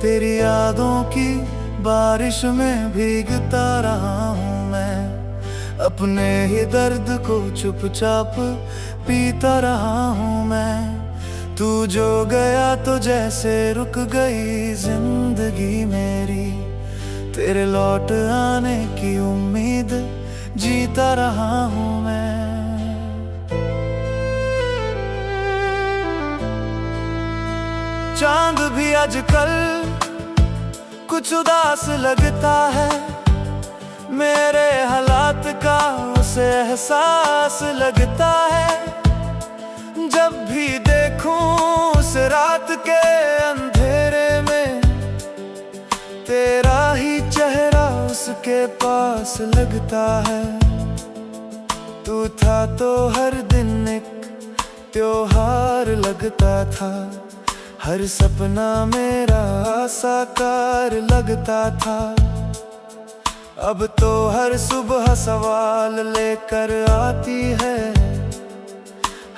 तेरी यादों की बारिश में भीगता रहा हूँ मैं, अपने ही दर्द को चुपचाप पीता रहा हूँ मैं। तू जो गया तो जैसे रुक गई जिंदगी मेरी, तेरे लौट आने की उम्मीद जीता रहा हूँ मैं। चांद भी आजकल कुछ उदास लगता है, मेरे हालात का उसे एहसास लगता है। जब भी देखूं उस रात के अंधेरे में, तेरा ही चेहरा उसके पास लगता है। तू था तो हर दिन एक त्योहार लगता था, हर सपना मेरा साकार लगता था। अब तो हर सुबह सवाल लेकर आती है,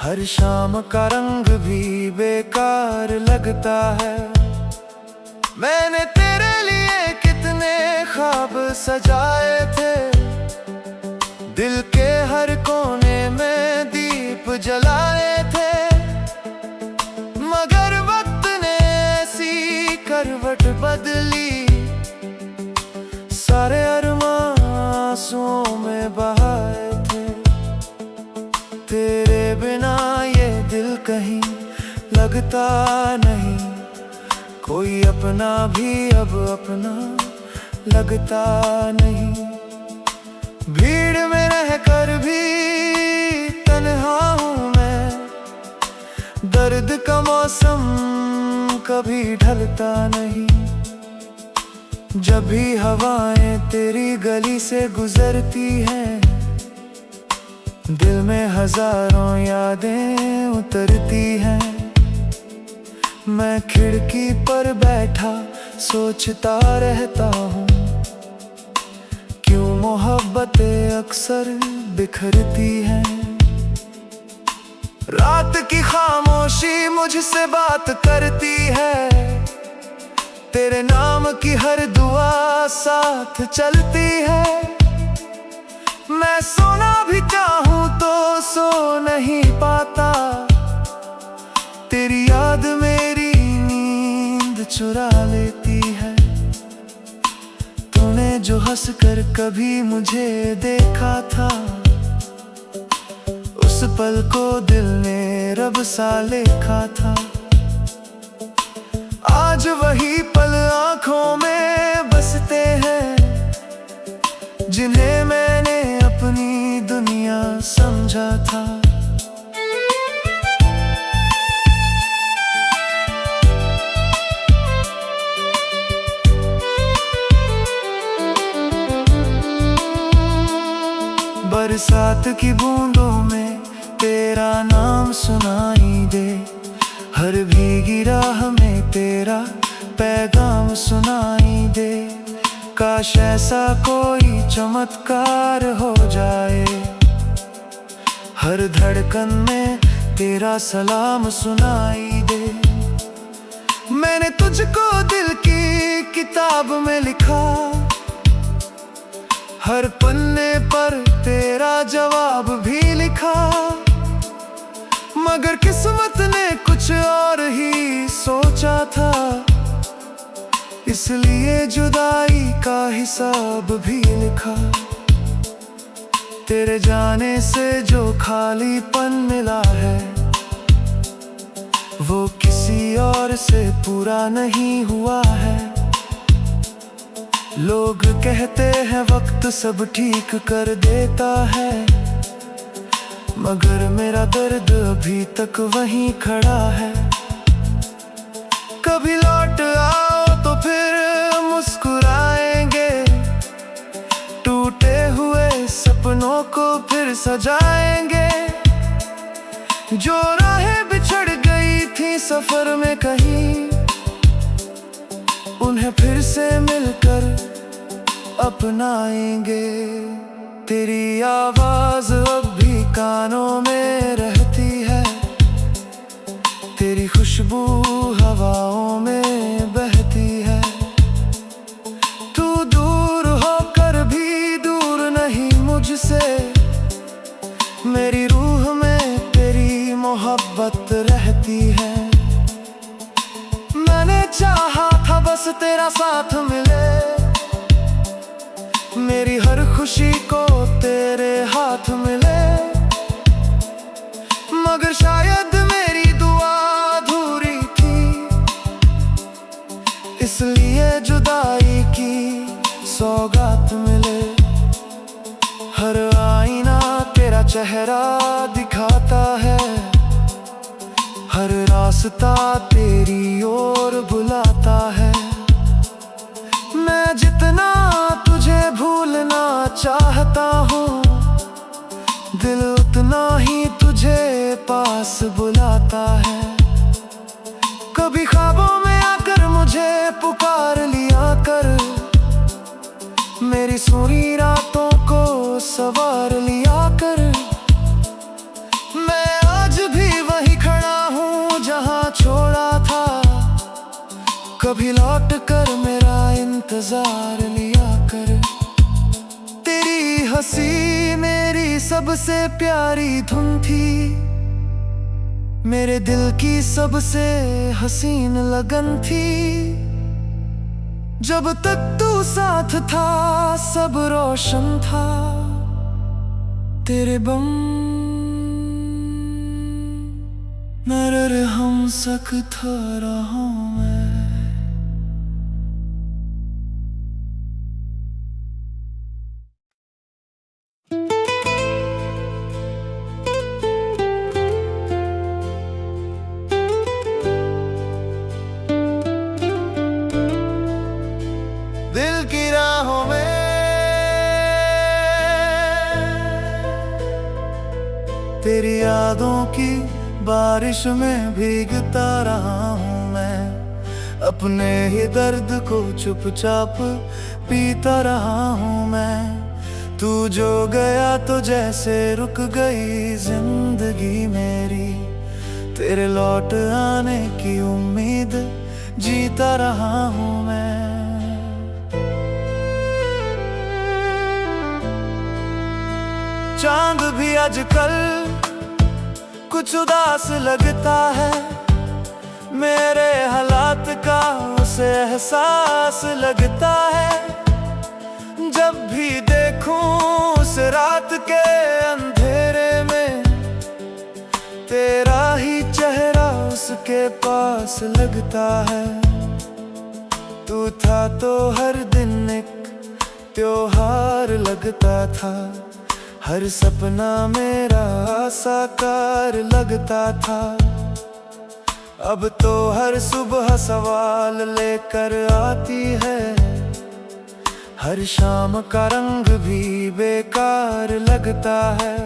हर शाम का रंग भी बेकार लगता है। मैंने तेरे लिए कितने ख्वाब सजाए थे, दिल के हर कोने में दीप जलाए थे, मगर वक्त ने ऐसी करवट बदली, सारे अरमान आंसुओं में बहाए थे। तेरे बिना ये दिल कहीं लगता नहीं, कोई अपना भी अब अपना लगता नहीं। भीड़ में रहकर भी तन्हा हूँ मैं, दर्द का मौसम कभी ढलता नहीं। जब भी हवाएं तेरी गली से गुजरती हैं, दिल में हजारों यादें उतरती हैं। मैं खिड़की पर बैठा सोचता रहता हूँ, क्यों मोहब्बतें अक्सर बिखरती हैं। रात की खामोशी मुझसे बात करती है, तेरे नाम की हर दुआ साथ चलती है। मैं सोना भी चाहूं तो सो नहीं पाता, तेरी याद मेरी नींद चुरा लेती है। तूने जो हंसकर कभी मुझे देखा था, उस पल को दिल ने रब सा लिखा था। आज वही पल आँखों में बसते हैं, जिन्हें मैंने अपनी दुनिया समझा था। बरसात की बूंदों में तेरा नाम सुनाई दे, हर भीगी राह में तेरा पैगाम सुनाई दे। काश ऐसा कोई चमत्कार हो जाए, हर धड़कन में तेरा सलाम सुनाई दे। मैंने तुझको दिल की किताब में लिखा, हर पन्ने पर तेरा जवाब भी लिखा, मगर किस्मत ने कुछ और ही सोचा था, इसलिए जुदाई का हिसाब भी लिखा। तेरे जाने से जो खालीपन मिला है, वो किसी और से पूरा नहीं हुआ है। लोग कहते हैं वक्त सब ठीक कर देता है, मगर मेरा दर्द अभी तक वहीं खड़ा है। कभी लौट आओ तो फिर मुस्कुराएंगे, टूटे हुए सपनों को फिर सजाएंगे। जो राहें बिछड़ गई थी सफर में कहीं, उन्हें फिर से मिलकर अपनाएंगे। तेरी आवाज अब भी कानों में रहती है, तेरी खुशबू हवाओं में बहती है। जाती है। मैंने चाहा था बस तेरा साथ मिले, मेरी हर खुशी को तेरे हाथ मिले, मगर शायद मेरी दुआ अधूरी थी, इसलिए जुदाई की सौगात मिले। हर आईना तेरा चेहरा दिखाता है, हर रास्ता तेरी ओर बुलाता है। मैं जितना तुझे भूलना चाहता हूँ, दिल उतना ही तुझे पास बुलाता है। कभी ख्वाबों में आकर मुझे पुकार लिया कर, मेरी सोनी रातों को सवार लिया कर। मैं आज भी वही खड़ा हूँ जहाँ छोड़ा था, कभी लौट कर मेरा इंतजार लिया कर। तेरी हंसी मेरी सबसे प्यारी धुन थी, मेरे दिल की सबसे हसीन लगन थी। जब तक तू साथ था सब रोशन था, तेरे बम नरर हम सख्त रहा मैं। दिल की राहों में तेरी यादों की बारिश में भीगता रहा हूँ मैं, अपने ही दर्द को चुपचाप पीता रहा हूँ मैं। तू जो गया तो जैसे रुक गई जिंदगी मेरी, तेरे लौट आने की उम्मीद जीता रहा हूँ मैं। चांद भी आजकल कुछ उदास लगता है, मेरे हालात का उसे एहसास लगता है। जब भी देखूं उस रात के अंधेरे में, तेरा ही चेहरा उसके पास लगता है। तू था तो हर दिन एक त्योहार लगता था, हर सपना मेरा साकार लगता था। अब तो हर सुबह सवाल लेकर आती है, हर शाम का रंग भी बेकार लगता है।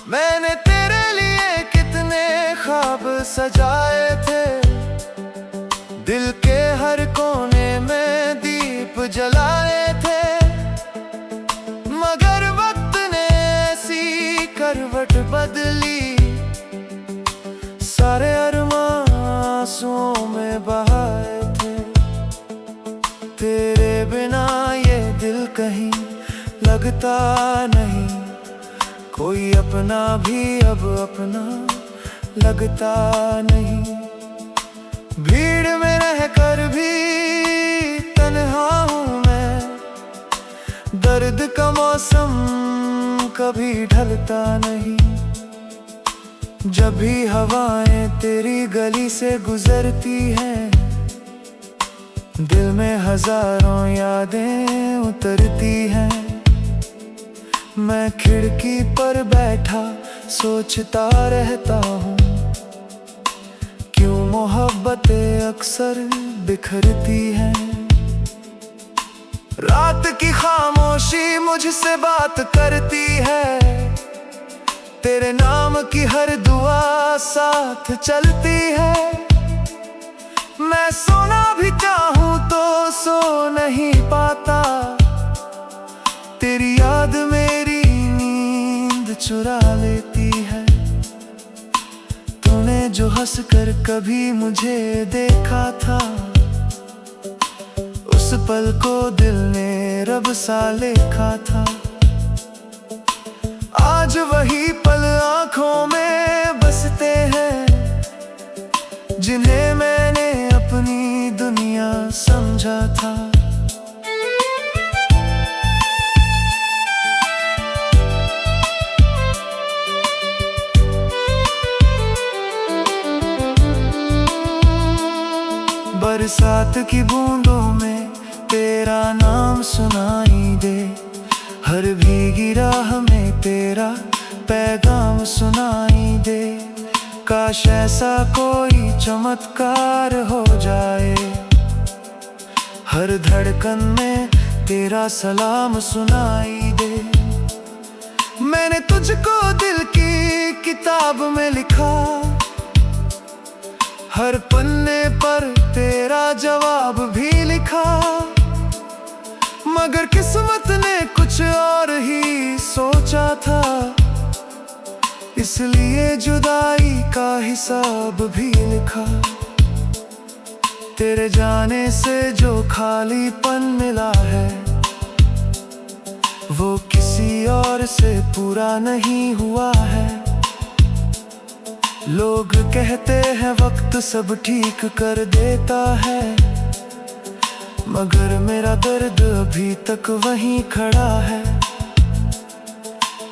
मैंने तेरे लिए कितने ख्वाब सजाए थे, दिल के हर कोने में दीप जलाए थे, मगर करवट बदली, सारे अरमान आंसुओं में बहाए थे। तेरे बिना ये दिल कहीं लगता नहीं, कोई अपना भी अब अपना लगता नहीं। भीड़ में रहकर भी तन्हा हूँ मैं, दर्द का मौसम कभी ढलता नहीं। जब भी हवाएं तेरी गली से गुजरती हैं, दिल में हजारों यादें उतरती हैं। मैं खिड़की पर बैठा सोचता रहता हूँ, क्यों मोहब्बतें अक्सर बिखरती हैं। रात की खामोशी मुझसे बात करती है, तेरे नाम की हर दुआ साथ चलती है। मैं सोना भी चाहूं तो सो नहीं पाता, तेरी याद मेरी नींद चुरा लेती है। तूने जो हंसकर कभी मुझे देखा था, उस पल को दिल ने रब सा लिखा था। आज वही पल आँखों में बसते हैं, जिन्हें मैंने अपनी दुनिया समझा था। बरसात की बूंदों में तेरा नाम सुनाई दे, हर भीगी राह में तेरा पैगाम सुनाई दे। काश ऐसा कोई चमत्कार हो जाए, हर धड़कन में तेरा सलाम सुनाई दे। मैंने तुझको दिल की किताब में लिखा, हर पन्ने पर तेरा जवाब भी लिखा, मगर किस्मत ने कुछ और ही सोचा था, इसलिए जुदाई का हिसाब भी लिखा। तेरे जाने से जो खालीपन मिला है, वो किसी और से पूरा नहीं हुआ है। लोग कहते हैं वक्त सब ठीक कर देता है, मगर मेरा दर्द अभी तक वहीं खड़ा है।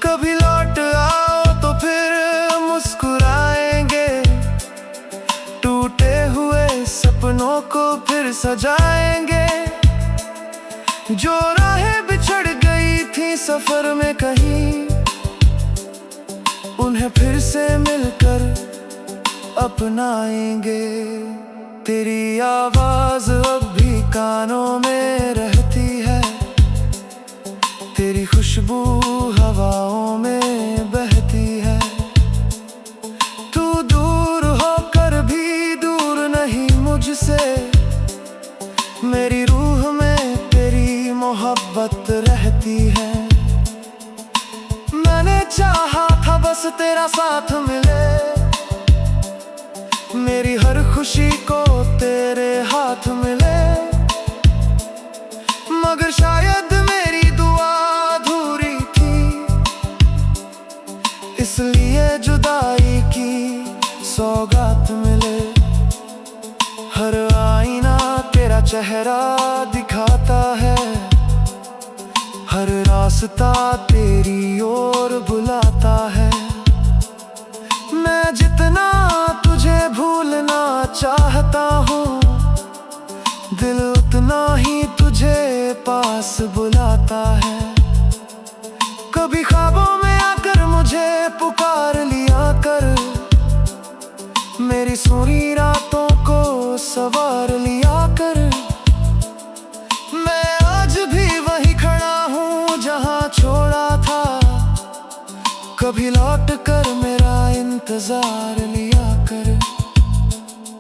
कभी लौट आओ तो फिर मुस्कुराएंगे, टूटे हुए सपनों को फिर सजाएंगे। जो राहें बिछड़ गई थी सफर में कहीं, उन्हें फिर से मिलकर अपनाएंगे। तेरी आवाज अब भी कानों में रहती है, तेरी खुशबू हवाओं में बहती है। तू दूर होकर भी दूर नहीं मुझसे, मेरी रूह में तेरी मोहब्बत रहती है। मैंने चाहा था बस तेरा साथ मिले, मेरी हर खुशी को तेरे हाथ मिले, मगर शायद मेरी दुआ अधूरी थी, इसलिए जुदाई की सौगात मिले। हर आईना तेरा चेहरा दिखाता है, हर रास्ता तेरी ओर बुलाता है। मैं जितना तुझे भूलना चाहता हूँ, दिल उतना ही तुझे पास बुलाता है। कभी ख्वाबों में आकर मुझे पुकार लिया कर, मेरी सोनी रातों को सवार लिया कर। मैं आज भी वही खड़ा हूँ जहाँ छोड़ा था, कभी लौट कर मेरा इंतजार लिया कर।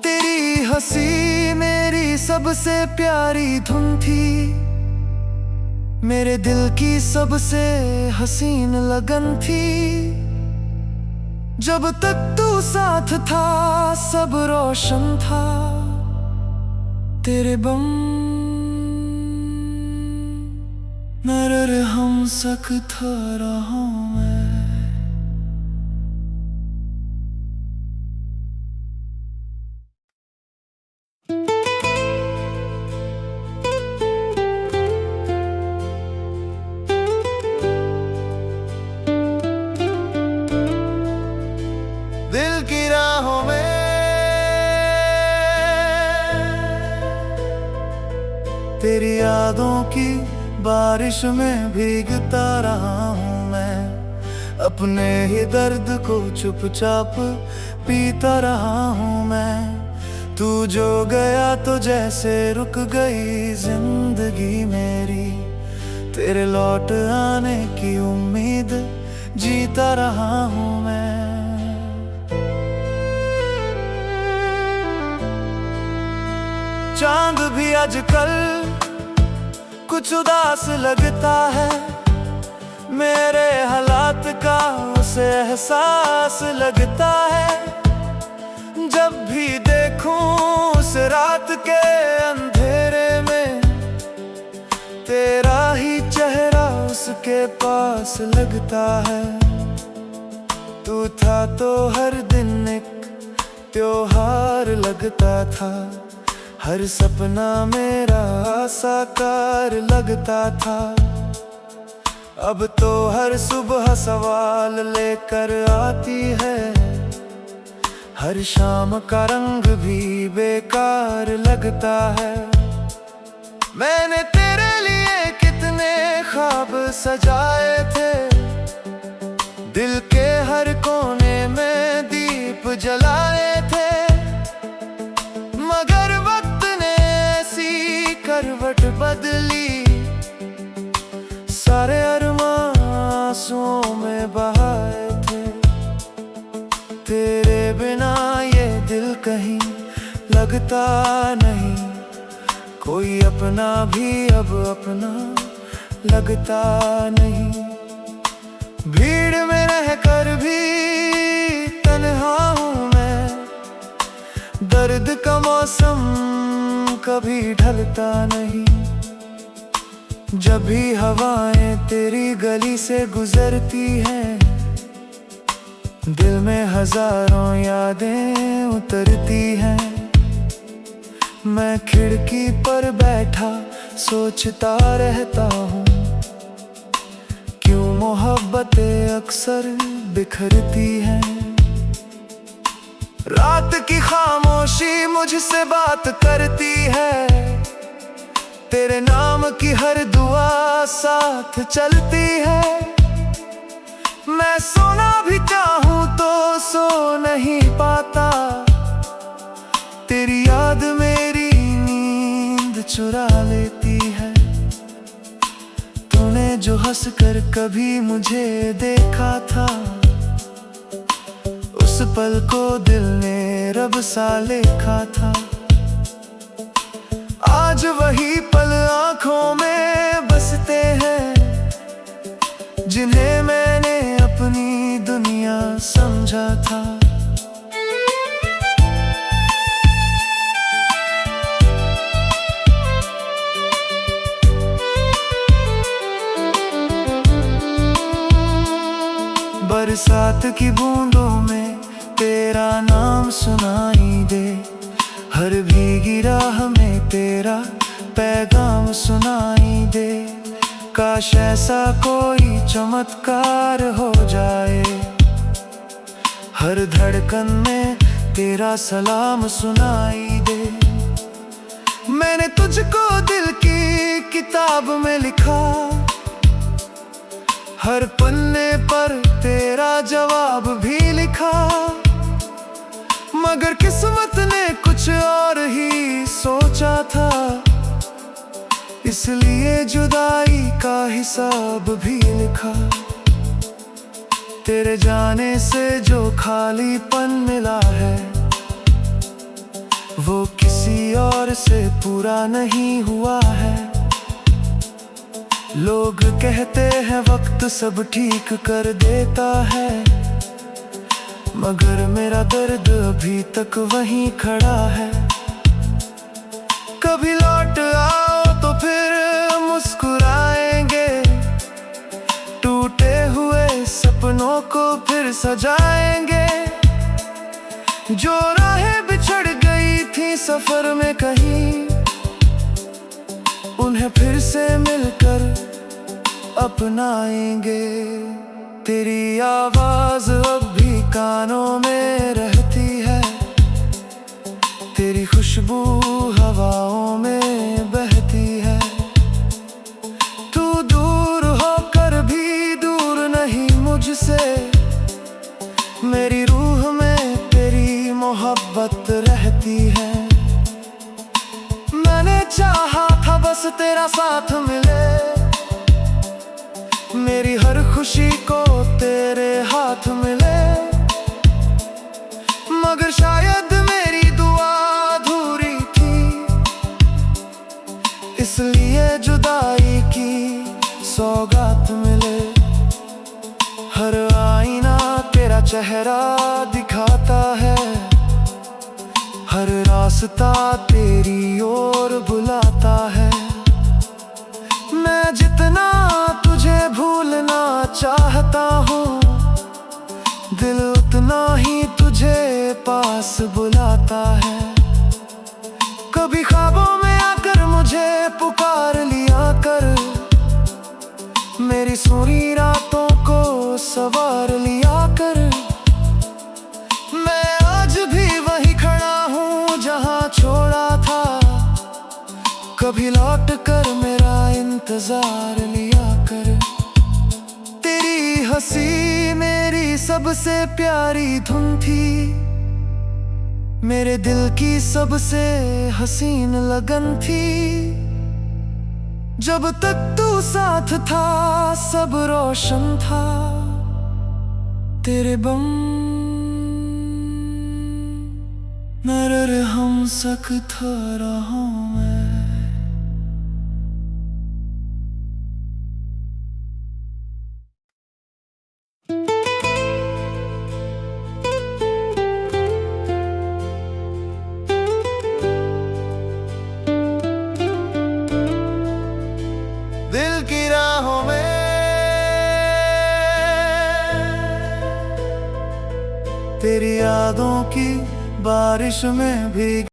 तेरी हंसी मेरी सबसे प्यारी धुन थी, मेरे दिल की सबसे हसीन लगन थी। जब तक तू साथ था सब रोशन था, तेरे बम नरर हम सकता रहा मैं। दिल की राहों में तेरी यादों की बारिश में भीगता रहा हूँ मैं, अपने ही दर्द को चुपचाप पीता रहा हूँ मैं। तू जो गया तो जैसे रुक गई जिंदगी मेरी, तेरे लौट आने की उम्मीद जीता रहा हूँ मैं। चांद भी आजकल कुछ उदास लगता है, मेरे हालात का उसे एहसास लगता है। जब भी देखूं उस रात के अंधेरे में, तेरा ही चेहरा उसके पास लगता है। तू था तो हर दिन एक त्योहार लगता था, हर सपना मेरा साकार लगता था। अब तो हर सुबह सवाल लेकर आती है, हर शाम का रंग भी बेकार लगता है। मैंने तेरे लिए कितने ख्वाब सजाए थे, दिल के हर कोने में दीप जलाए थे, मगर वक्त ने ऐसी करवट बदली, सारे अरमान आंसुओं में बहाए थे। तेरे बिना ये दिल कहीं लगता नहीं, कोई अपना भी अब अपना लगता नहीं। भीड़ में रहकर भी तन्हा हूँ मैं, दर्द का मौसम कभी ढलता नहीं। जब भी हवाएं तेरी गली से गुजरती हैं, दिल में हजारों यादें उतरती हैं। मैं खिड़की पर बैठा सोचता रहता हूँ, क्यों मोहब्बतें अक्सर बिखरती हैं। रात की खामोशी मुझसे बात करती है, तेरे नाम की हर दुआ साथ चलती है। मैं सोना भी चाहूं तो सो नहीं पाता, तेरी याद मेरी नींद चुरा लेती है। तूने जो हंसकर कभी मुझे देखा था, उस पल को दिल ने रब सा लिखा था। आज वही पल आंखों में बसते हैं, जिन्हें मैंने अपनी दुनिया समझा था। बरसात की बूंदों में तेरा नाम सुनाई दे, हर भीगी राह में तेरा पैगाम सुनाई दे। काश ऐसा कोई चमत्कार हो जाए, हर धड़कन में तेरा सलाम सुनाई दे। मैंने तुझको दिल की किताब में लिखा, हर पन्ने पर तेरा जवाब भी लिखा, मगर किस्मत ने कुछ और ही सोचा था, इसलिए जुदाई का हिसाब भी लिखा। तेरे जाने से जो खालीपन मिला है, वो किसी और से पूरा नहीं हुआ है। लोग कहते हैं वक्त सब ठीक कर देता है, मगर मेरा दर्द अभी तक वहीं खड़ा है। कभी लौट आओ तो फिर मुस्कुराएंगे, टूटे हुए सपनों को फिर सजाएंगे। जो राहें बिछड़ गई थी सफर में कहीं, उन्हें फिर से मिलकर अपनाएंगे। तेरी आवाज अब भी कानों में रहती है, तेरी खुशबू हवाओं में बहती है। तू दूर होकर भी दूर नहीं मुझसे, मेरी रूह में तेरी मोहब्बत रहती है। मैंने चाहा था बस तेरा साथ मिले, मेरी हर खुशी को तेरे हाथ मिले, मगर शायद मेरी दुआ अधूरी थी, इसलिए जुदाई की सौगात मिले। हर आईना तेरा चेहरा दिखाता है, हर रास्ता तेरी ओर बुलाता है। मैं जितना तुझे भूलना चाहता हूँ, दिल उतना ही तुझे पास बुलाता है। कभी ख्वाबों में आकर मुझे पुकार लिया कर, मेरी सोनी रातों को सवार लिया कर। मैं आज भी वही खड़ा हूँ जहाँ छोड़ा था, कभी लौट कर मेरा इंतजार लिया कर। तेरी हंसी मेरी सबसे प्यारी धुन थी, मेरे दिल की सबसे हसीन लगन थी। जब तक तू साथ था सब रोशन था, तेरे बम नरर हम सकता रहा मैं। दिल की राहों में तेरी यादों की बारिश में भीग